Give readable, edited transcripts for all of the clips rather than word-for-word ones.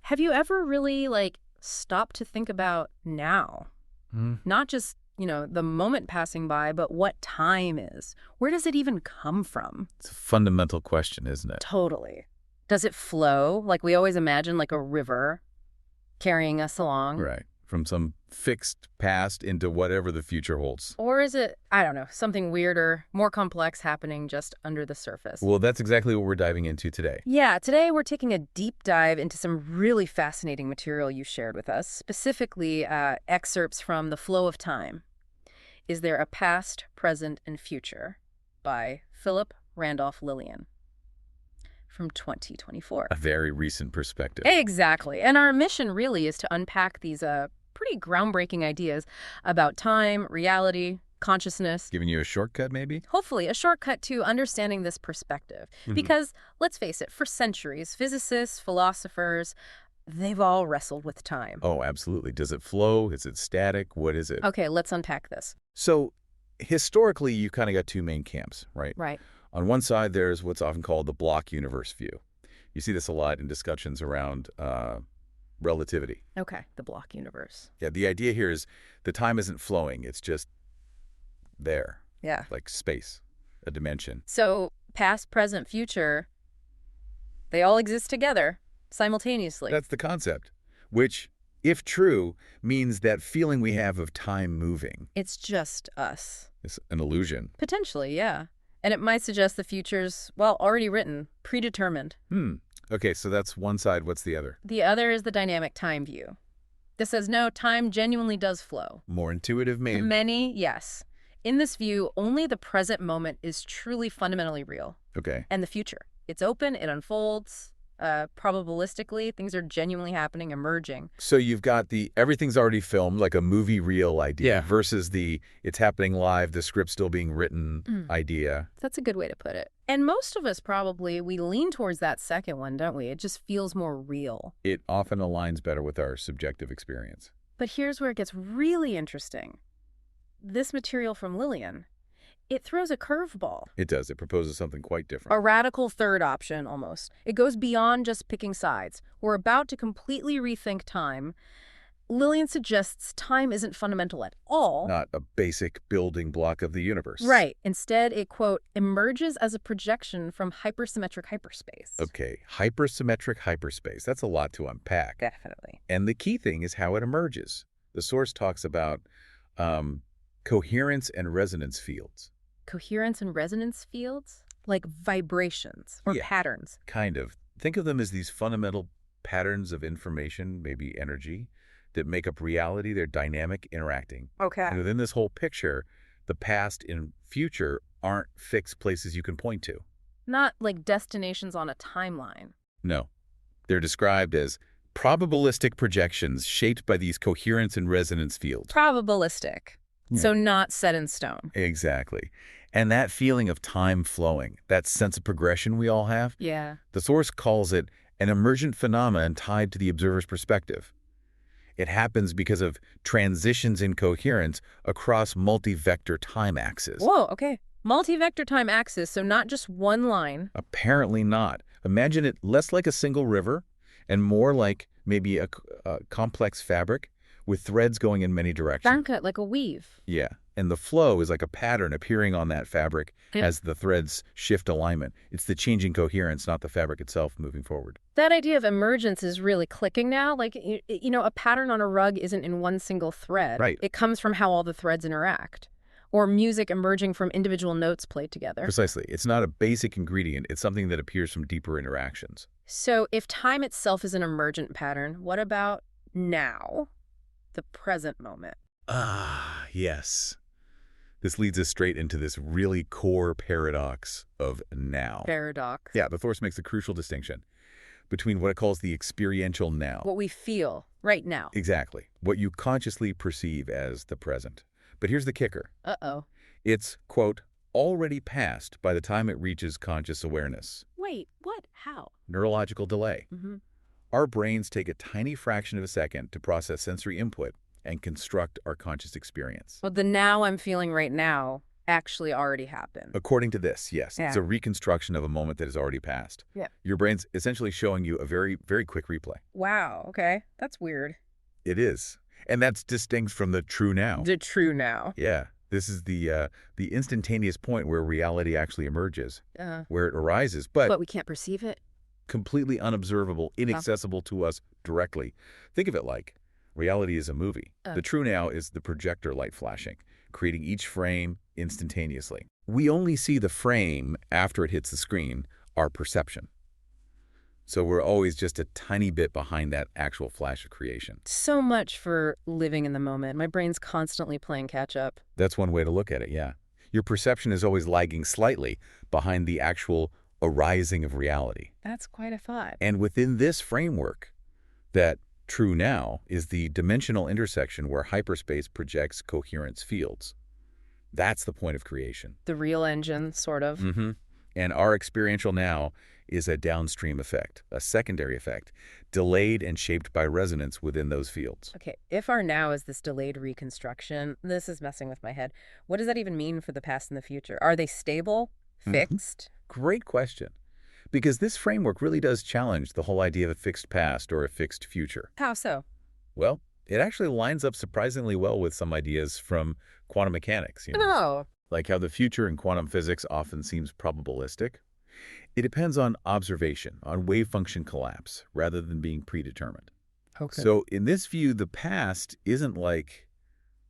Have you ever really, stopped to think about now? Hmm. Not just, the moment passing by, but what time is. Where does it even come from? It's a fundamental question, isn't it? Totally. Does it flow, like we always imagine, like a river carrying us along? Right. From some fixed past into whatever the future holds. Or is it, I don't know, something weirder, more complex happening just under the surface? Well, that's exactly what we're diving into today. Yeah, today we're taking a deep dive into some really fascinating material you shared with us, specifically excerpts from The Flow of Time. Is There a Past, Present, and Future? By Philip Randolph Lillian from 2024. A very recent perspective. Exactly. And our mission really is to unpack these pretty groundbreaking ideas about time, reality, consciousness. Giving you a shortcut, maybe? Hopefully, a shortcut to understanding this perspective. Because, let's face it, for centuries, physicists, philosophers, they've all wrestled with time. Oh, absolutely. Does it flow? Is it static? What is it? Okay, let's unpack this. So, historically, you kind of got two main camps, right? Right. On one side, there's what's often called the block universe view. You see this a lot in discussions around relativity. Okay, the block universe. Yeah, the idea here is the time isn't flowing. It's just there, Yeah. like space, a dimension. So, past, present, future, they all exist together simultaneously. That's the concept, which, if true, means that feeling we have of time moving It's just us. is an illusion. Potentially, yeah. And it might suggest the future's, well, already written, predetermined. Okay, so that's one side. What's the other? The other is the dynamic time view. This says, no, time genuinely does flow. More intuitive, maybe? Many, yes. In this view, only the present moment is truly fundamentally real. Okay. And the future. It's open, it unfolds, probabilistically, things are genuinely happening, emerging. So you've got the everything's already filmed, like a movie reel idea, versus the it's happening live, the script still being written idea. That's a good way to put it. And most of us probably, we lean towards that second one, don't we? It just feels more real. It often aligns better with our subjective experience. But here's where it gets really interesting. This material from Lillian, it throws a curveball. It does. It proposes something quite different. A radical third option, almost. It goes beyond just picking sides. We're about to completely rethink time. Lillian suggests time isn't fundamental at all. Not a basic building block of the universe. Right. Instead, it, quote, emerges as a projection from hypersymmetric hyperspace. Okay, hypersymmetric hyperspace. That's a lot to unpack. Definitely. And the key thing is how it emerges. The source talks about coherence and resonance fields. Coherence and resonance fields? Like vibrations or patterns. Kind of. Think of them as these fundamental patterns of information, maybe energy, that make up reality. They're dynamic, interacting. Okay. And within this whole picture, the past and future aren't fixed places you can point to. Not like destinations on a timeline. No. They're described as probabilistic projections shaped by these coherence and resonance fields. Probabilistic. So not set in stone. Exactly. And that feeling of time flowing, that sense of progression we all have, Yeah. the source calls it an emergent phenomenon tied to the observer's perspective. It happens because of transitions in coherence across multi-vector time axes. Whoa, okay. Multi-vector time axis, so not just one line. Apparently not. Imagine it less like a single river and more like maybe a complex fabric with threads going in many directions. Banka, like a weave. Yeah. And the flow is like a pattern appearing on that fabric as the threads shift alignment. It's the changing coherence, not the fabric itself moving forward. That idea of emergence is really clicking now. Like, a pattern on a rug isn't in one single thread. Right. It comes from how all the threads interact. Or music emerging from individual notes played together. Precisely. It's not a basic ingredient. It's something that appears from deeper interactions. So if time itself is an emergent pattern, what about now? The present moment. Ah, yes. This leads us straight into this really core paradox of now. Paradox. Yeah, the source makes a crucial distinction between what it calls the experiential now. What we feel right now. Exactly. What you consciously perceive as the present. But here's the kicker. Uh-oh. It's, quote, already past by the time it reaches conscious awareness. Wait, what? How? Neurological delay. Mm-hmm. Our brains take a tiny fraction of a second to process sensory input and construct our conscious experience. Well, the now I'm feeling right now, actually already happened. According to this, yes. Yeah. It's a reconstruction of a moment that has already passed. Yeah. Your brain's essentially showing you a very, very quick replay. Wow, okay. That's weird. It is. And that's distinct from the true now. The true now. Yeah. This is the instantaneous point where reality actually emerges, where it arises, But we can't perceive it. completely unobservable, inaccessible to us directly. Think of it like reality is a movie. The true now is the projector light flashing, creating each frame instantaneously. We only see the frame after it hits the screen, our perception. So we're always just a tiny bit behind that actual flash of creation. So much for living in the moment. My brain's constantly playing catch up. That's one way to look at it, yeah. Your perception is always lagging slightly behind the actual arising of reality. That's quite a thought. And within this framework, that true now is the dimensional intersection where hyperspace projects coherence fields. That's the point of creation. The real engine, sort of. Mm-hmm. And our experiential now is a downstream effect, a secondary effect, delayed and shaped by resonance within those fields. Okay, if our now is this delayed reconstruction, this is messing with my head. What does that even mean for the past and the future? Are they stable? Fixed? Great question. Because this framework really does challenge the whole idea of a fixed past or a fixed future. How so? Well, it actually lines up surprisingly well with some ideas from quantum mechanics. No. Like how the future in quantum physics often seems probabilistic. It depends on observation, on wave function collapse, rather than being predetermined. Okay. So in this view, the past isn't like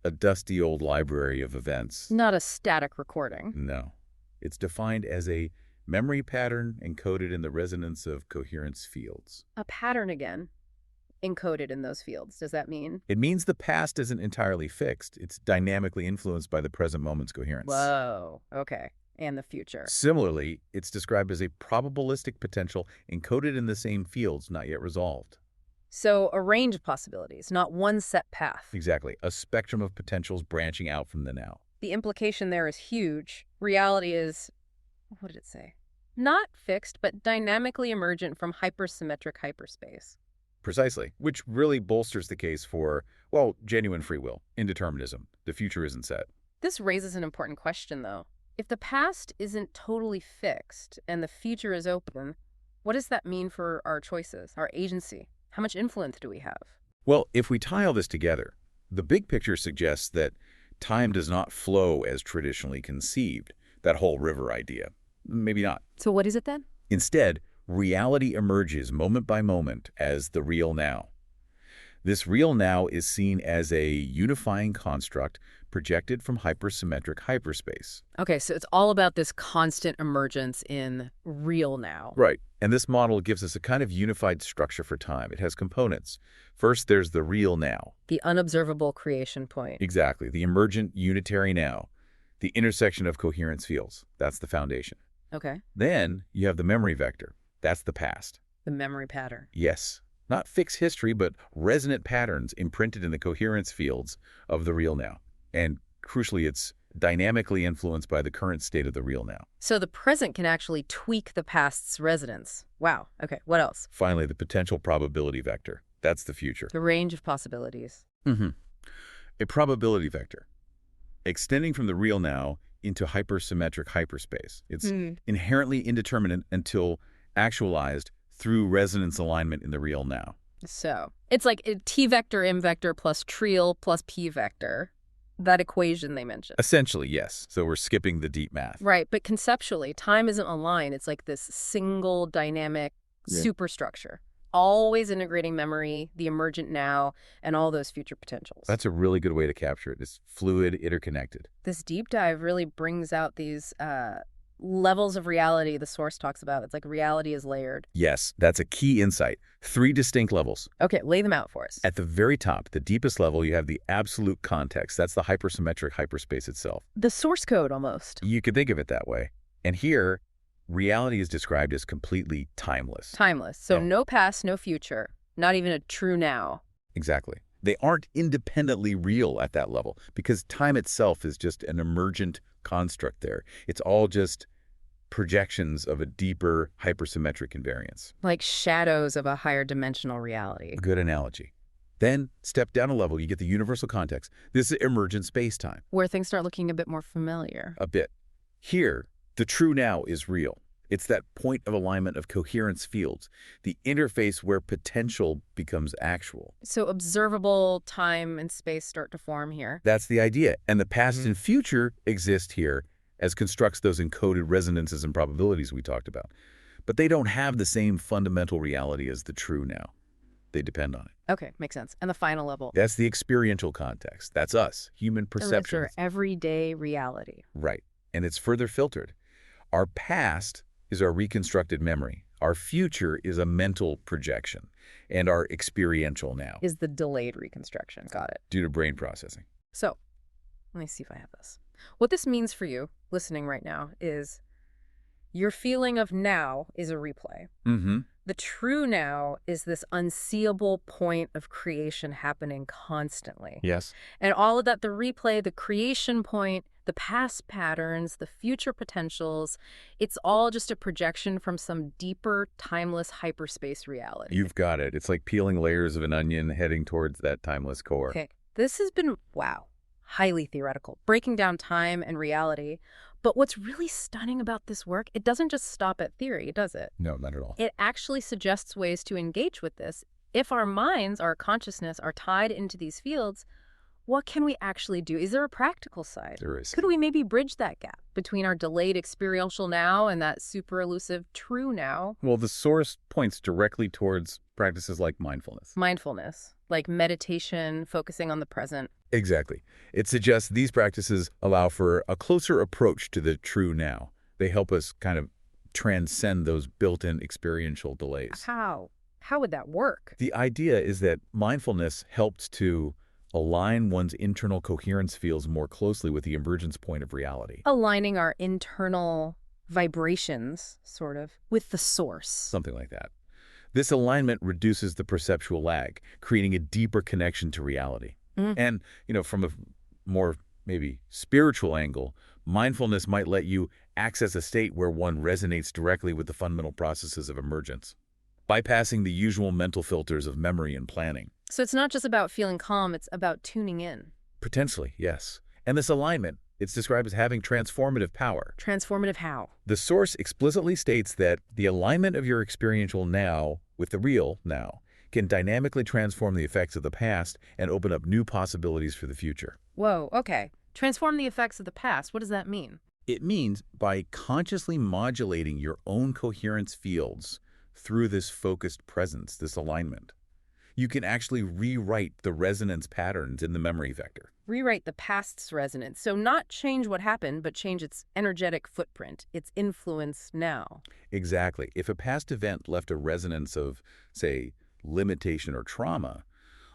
a dusty old library of events. Not a static recording. No. It's defined as a memory pattern encoded in the resonance of coherence fields. A pattern again, encoded in those fields. Does that mean? It means the past isn't entirely fixed. It's dynamically influenced by the present moment's coherence. Whoa. Okay. And the future. Similarly, it's described as a probabilistic potential encoded in the same fields not yet resolved. So a range of possibilities, not one set path. Exactly. A spectrum of potentials branching out from the now. The implication there is huge. Reality is, what did it say? Not fixed, but dynamically emergent from hypersymmetric hyperspace. Precisely. Which really bolsters the case for, well, genuine free will, indeterminism. The future isn't set. This raises an important question, though. If the past isn't totally fixed and the future is open, what does that mean for our choices, our agency? How much influence do we have? Well, if we tie all this together, the big picture suggests that time does not flow as traditionally conceived, that whole river idea. Maybe not. So what is it then? Instead, reality emerges moment by moment as the real now. This real now is seen as a unifying construct projected from hypersymmetric hyperspace. Okay, so it's all about this constant emergence in real now. Right. And this model gives us a kind of unified structure for time. It has components. First, there's the real now. The unobservable creation point. Exactly. The emergent unitary now. The intersection of coherence fields. That's the foundation. Okay. Then you have the memory vector. That's the past. The memory pattern. Yes. Not fixed history, but resonant patterns imprinted in the coherence fields of the real now. And crucially, it's dynamically influenced by the current state of the real now. So the present can actually tweak the past's resonance. Wow. Okay, what else? Finally, the potential probability vector. That's the future. The range of possibilities. A probability vector, extending from the real now into hypersymmetric hyperspace. It's inherently indeterminate until actualized through resonance alignment in the real now. So it's like a T vector, M vector plus trial plus P vector. That equation they mentioned. Essentially, yes. So we're skipping the deep math. Right, but conceptually, time isn't a line. It's like this single dynamic superstructure, always integrating memory, the emergent now, and all those future potentials. That's a really good way to capture it. It's fluid, interconnected. This deep dive really brings out these levels of reality the source talks about. It's like reality is layered. Yes, that's a key insight. 3 distinct levels. Okay, lay them out for us. At the very top, the deepest level, you have the absolute context. That's the hypersymmetric hyperspace itself. The source code, almost. You could think of it that way. And here, reality is described as completely timeless. Timeless. So no past, no future. Not even a true now. Exactly. They aren't independently real at that level because time itself is just an emergent construct there. It's all just projections of a deeper hypersymmetric invariance. Like shadows of a higher dimensional reality. A good analogy. Then step down a level, you get the universal context. This is emergent space-time. Where things start looking a bit more familiar. A bit. Here, the true now is real. It's that point of alignment of coherence fields, the interface where potential becomes actual. So observable time and space start to form here. That's the idea. And the past and future exist here as constructs those encoded resonances and probabilities we talked about. But they don't have the same fundamental reality as the true now. They depend on it. Okay, makes sense. And the final level. That's the experiential context. That's us, human perception. That's our everyday reality. Right. And it's further filtered. Our past is our reconstructed memory. Our future is a mental projection. And our experiential now Is the delayed reconstruction. Got it. due to brain processing. So, let me see if I have this. What this means for you, listening right now, is your feeling of now is a replay. Mm-hmm. The true now is this unseeable point of creation happening constantly. Yes. And all of that, the replay, the creation point, the past patterns, the future potentials, it's all just a projection from some deeper, timeless hyperspace reality. You've got it. It's like peeling layers of an onion heading towards that timeless core. Okay, this has been, wow, highly theoretical, breaking down time and reality. But what's really stunning about this work, it doesn't just stop at theory, does it? No, not at all. It actually suggests ways to engage with this. If our minds, our consciousness, are tied into these fields, what can we actually do? Is there a practical side? There is. Could we maybe bridge that gap between our delayed experiential now and that super elusive true now? Well, the source points directly towards practices like mindfulness. Mindfulness, like meditation, focusing on the present. Exactly. It suggests these practices allow for a closer approach to the true now. They help us kind of transcend those built-in experiential delays. How? How would that work? The idea is that mindfulness helps to align one's internal coherence fields more closely with the emergence point of reality. Aligning our internal vibrations, sort of, with the source. Something like that. This alignment reduces the perceptual lag, creating a deeper connection to reality. And, from a more maybe spiritual angle, mindfulness might let you access a state where one resonates directly with the fundamental processes of emergence, bypassing the usual mental filters of memory and planning. So it's not just about feeling calm, it's about tuning in. Potentially, yes. And this alignment, it's described as having transformative power. Transformative how? The source explicitly states that the alignment of your experiential now with the real now can dynamically transform the effects of the past and open up new possibilities for the future. Whoa, okay. Transform the effects of the past. What does that mean? It means by consciously modulating your own coherence fields through this focused presence, this alignment, you can actually rewrite the resonance patterns in the memory vector. Rewrite the past's resonance. So not change what happened, but change its energetic footprint, its influence now. Exactly. If a past event left a resonance of, say, limitation or trauma,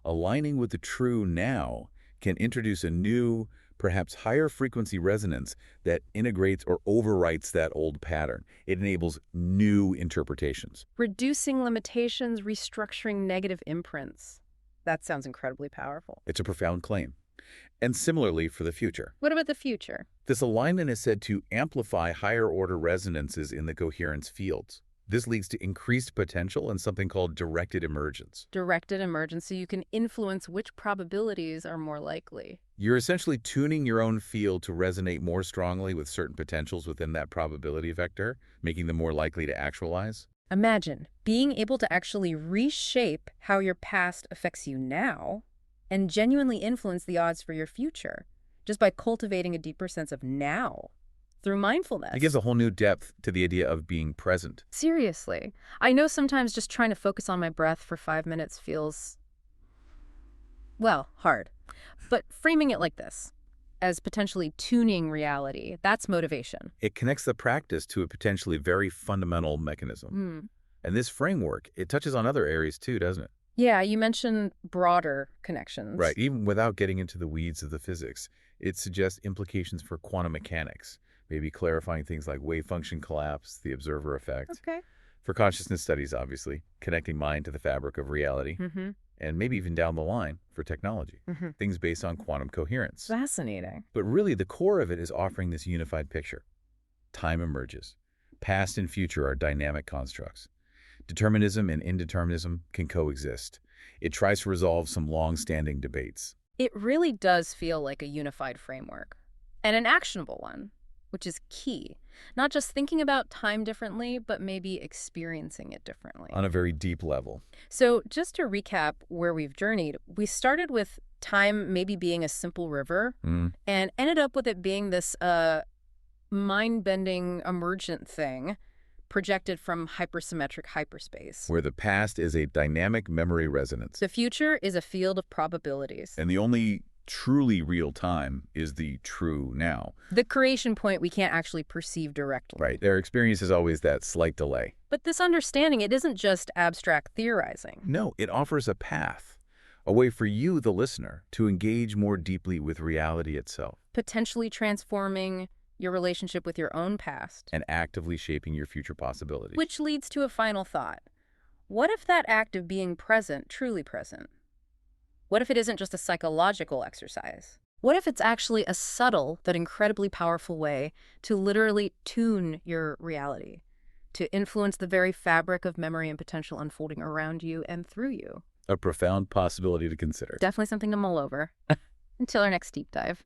aligning with the true now can introduce a new, perhaps higher frequency resonance that integrates or overwrites that old pattern. It enables new interpretations. Reducing limitations, restructuring negative imprints. That sounds incredibly powerful. It's a profound claim. And similarly for the future. What about the future? This alignment is said to amplify higher order resonances in the coherence fields. This leads to increased potential and something called directed emergence. Directed emergence, so you can influence which probabilities are more likely. You're essentially tuning your own field to resonate more strongly with certain potentials within that probability vector, making them more likely to actualize. Imagine being able to actually reshape how your past affects you now and genuinely influence the odds for your future just by cultivating a deeper sense of now through mindfulness. It gives a whole new depth to the idea of being present. Seriously. I know sometimes just trying to focus on my breath for 5 minutes feels, well, hard. But framing it like this, as potentially tuning reality, that's motivation. It connects the practice to a potentially very fundamental mechanism. And this framework, it touches on other areas too, doesn't it? Yeah, you mentioned broader connections. Right. Even without getting into the weeds of the physics, it suggests implications for quantum mechanics, maybe clarifying things like wave function collapse, the observer effect. Okay. For consciousness studies, obviously, connecting mind to the fabric of reality. And maybe even down the line for technology, things based on quantum coherence. Fascinating. But really, the core of it is offering this unified picture. Time emerges. Past and future are dynamic constructs. Determinism and indeterminism can coexist. It tries to resolve some long-standing debates. It really does feel like a unified framework, and an actionable one, which is key. Not just thinking about time differently, but maybe experiencing it differently. On a very deep level. So just to recap where we've journeyed, we started with time maybe being a simple river and ended up with it being this mind-bending emergent thing projected from hypersymmetric hyperspace. Where the past is a dynamic memory resonance. The future is a field of probabilities. And the only truly real time is the true now. The creation point we can't actually perceive directly. Right. Their experience is always that slight delay. But this understanding, it isn't just abstract theorizing. No, it offers a path, a way for you, the listener, to engage more deeply with reality itself. Potentially transforming your relationship with your own past. And actively shaping your future possibilities. Which leads to a final thought. What if that act of being present, truly present? What if it isn't just a psychological exercise? What if it's actually a subtle but incredibly powerful way to literally tune your reality, to influence the very fabric of memory and potential unfolding around you and through you? A profound possibility to consider. Definitely something to mull over. Until our next deep dive.